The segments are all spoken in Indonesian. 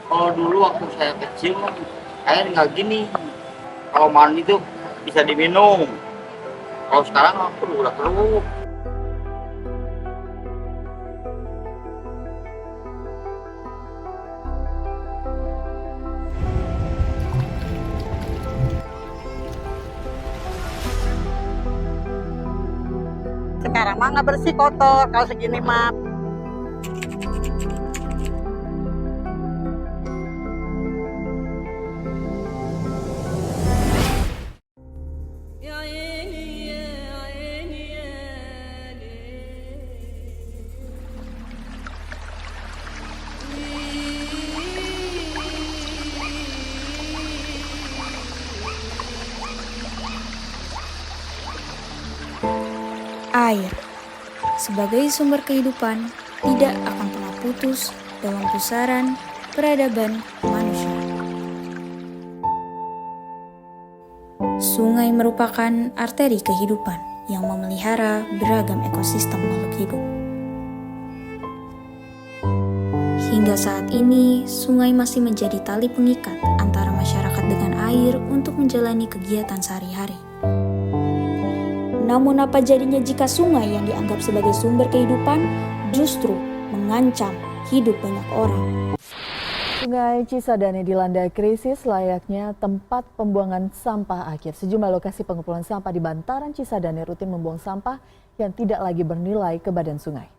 Kalau dulu waktu saya kecil mah air nggak gini. Kalau mandi tuh bisa diminum. Kalau sekarang aku udah keruh. Sekarang mah nggak bersih, kotor kalau segini mah. Air, sebagai sumber kehidupan, tidak akan pernah putus dalam pusaran peradaban manusia. Sungai merupakan arteri kehidupan yang memelihara beragam ekosistem makhluk hidup. Hingga saat ini, sungai masih menjadi tali pengikat antara masyarakat dengan air untuk menjalani kegiatan sehari-hari. Namun apa jadinya jika sungai yang dianggap sebagai sumber kehidupan justru mengancam hidup banyak orang? Sungai Cisadane dilanda krisis layaknya tempat pembuangan sampah akhir. Sejumlah lokasi pengumpulan sampah di bantaran Cisadane rutin membuang sampah yang tidak lagi bernilai ke badan sungai.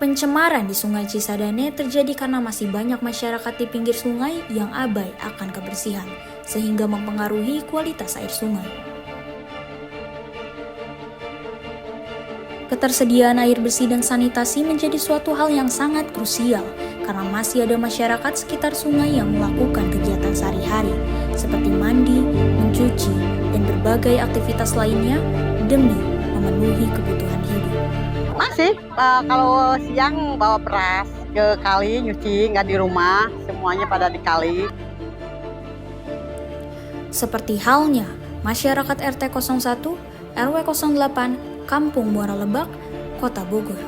Pencemaran di Sungai Cisadane terjadi karena masih banyak masyarakat di pinggir sungai yang abai akan kebersihan, sehingga mempengaruhi kualitas air sungai. Ketersediaan air bersih dan sanitasi menjadi suatu hal yang sangat krusial karena masih ada masyarakat sekitar sungai yang melakukan kegiatan sehari-hari seperti mandi, mencuci, dan berbagai aktivitas lainnya demi memenuhi kebutuhan hidup. Masih kalau siang bawa beras ke kali nyuci, nggak di rumah, semuanya pada di kali. Seperti halnya masyarakat RT 01, RW 08, Kampung Muara Lebak, Kota Bogor.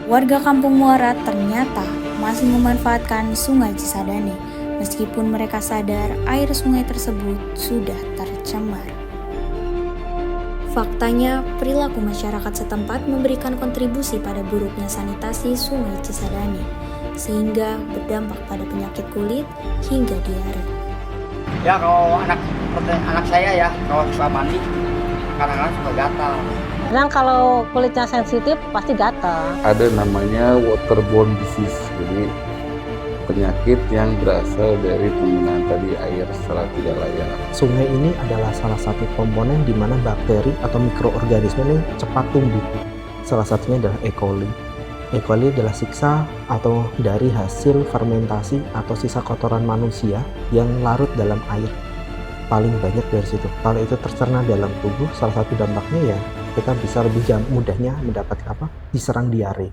Warga Kampung Muara ternyata masih memanfaatkan Sungai Cisadane, meskipun mereka sadar air sungai tersebut sudah tercemar. Faktanya, perilaku masyarakat setempat memberikan kontribusi pada buruknya sanitasi Sungai Cisadane, sehingga berdampak pada penyakit kulit hingga diare. Ya kalau anak saya ya kalau suka mandi kadang-kadang suka gatal. Dan kalau kulitnya sensitif pasti gatal. Ada namanya waterborne disease, jadi penyakit yang berasal dari penggunaan tadi air secara tidak layak. Sungai ini adalah salah satu komponen di mana bakteri atau mikroorganisme ini cepat tumbuh. Salah satunya adalah E. coli. E. coli adalah siksa atau dari hasil fermentasi atau sisa kotoran manusia yang larut dalam air. Paling banyak dari situ. Kalau itu tercerna dalam tubuh, salah satu dampaknya ya kita bisa lebih mudahnya mendapatkan diserang diare.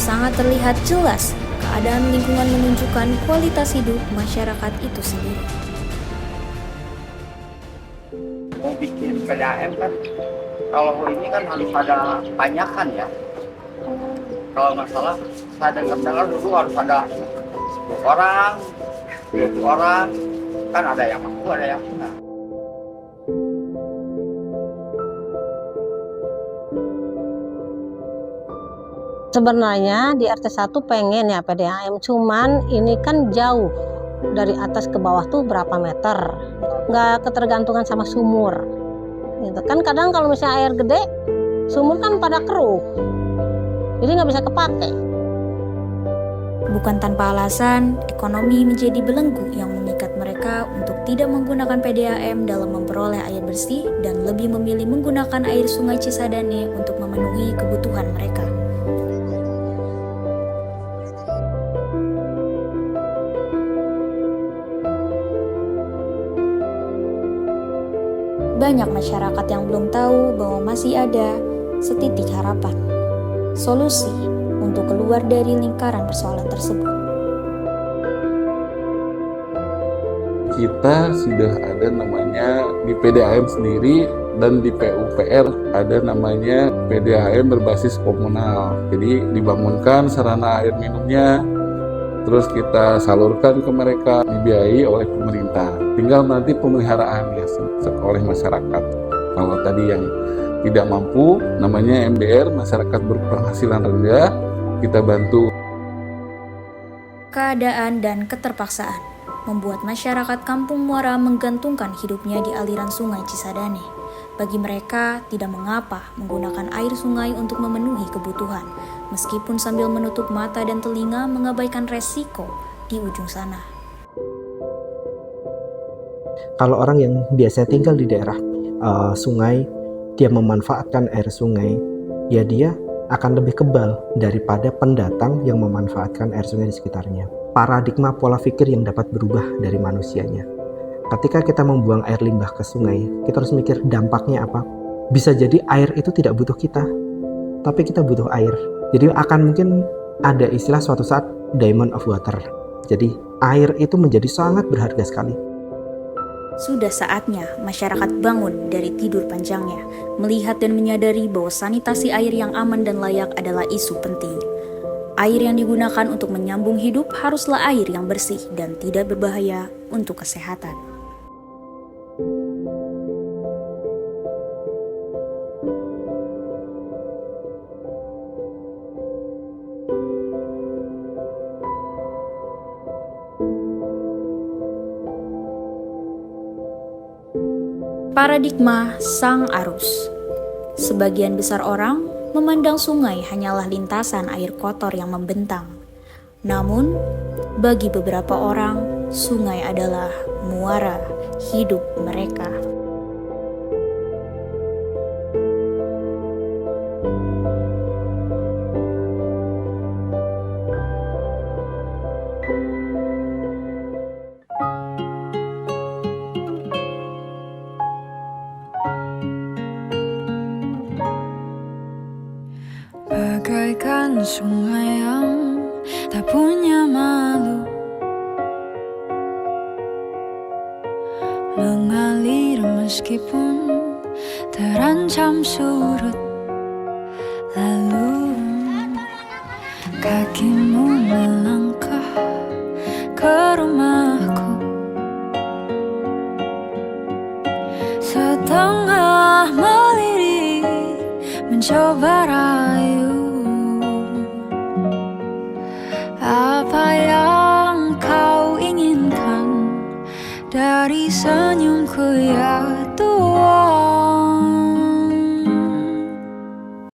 Sangat terlihat jelas keadaan lingkungan menunjukkan kualitas hidup masyarakat itu sendiri. Mau bikin PDAM kan kalau ini kan harus ada banyakan ya. Kalau nggak salah saya dengar dulu harus ada 10 orang, 20 orang, kan ada yang mampu ada yang enggak. Sebenarnya di RT 1 pengen ya PDAM, cuman ini kan jauh dari atas ke bawah tuh berapa meter, nggak ketergantungan sama sumur. Gitu kan kadang kalau misalnya air gede, sumur kan pada keruh, jadi nggak bisa kepake. Bukan tanpa alasan, ekonomi menjadi belenggu yang memikat mereka untuk tidak menggunakan PDAM dalam memperoleh air bersih dan lebih memilih menggunakan air Sungai Cisadane untuk memenuhi kebutuhan mereka. banyak masyarakat yang belum tahu bahwa masih ada setitik harapan, solusi untuk keluar dari lingkaran persoalan tersebut. Kita sudah ada namanya di PDAM sendiri dan di PUPR ada namanya PDAM berbasis komunal. Jadi dibangunkan sarana air minumnya, terus kita salurkan ke mereka, dibiayai oleh pemerintah. Tinggal nanti pemeliharaannya oleh masyarakat. Kalau tadi yang tidak mampu, namanya MBR, masyarakat berpenghasilan rendah, kita bantu. Keadaan dan keterpaksaan membuat masyarakat Kampung Muara menggantungkan hidupnya di aliran sungai Cisadane. Bagi mereka, tidak mengapa menggunakan air sungai untuk memenuhi kebutuhan, meskipun sambil menutup mata dan telinga mengabaikan resiko di ujung sana. Kalau orang yang biasa tinggal di daerah sungai, dia memanfaatkan air sungai, ya dia akan lebih kebal daripada pendatang yang memanfaatkan air sungai di sekitarnya. Paradigma pola pikir yang dapat berubah dari manusianya. Ketika kita membuang air limbah ke sungai, kita harus mikir dampaknya apa. Bisa jadi air itu tidak butuh kita, tapi kita butuh air. Jadi akan mungkin ada istilah suatu saat diamond of water. Jadi air itu menjadi sangat berharga sekali. Sudah saatnya masyarakat bangun dari tidur panjangnya, melihat dan menyadari bahwa sanitasi air yang aman dan layak adalah isu penting. Air yang digunakan untuk menyambung hidup haruslah air yang bersih dan tidak berbahaya untuk kesehatan. Paradigma sang arus. Sebagian besar orang memandang sungai hanyalah lintasan air kotor yang membentang. Namun, bagi beberapa orang, sungai adalah muara hidup mereka. Bagaikan sungai yang tak punya malu, mengalir meskipun terancam surut. Lalu kakimu melangkah ke rumahku, setengah melirik mencoba rayu. Apa yang kau inginkan dari senyumku ya Tuhan?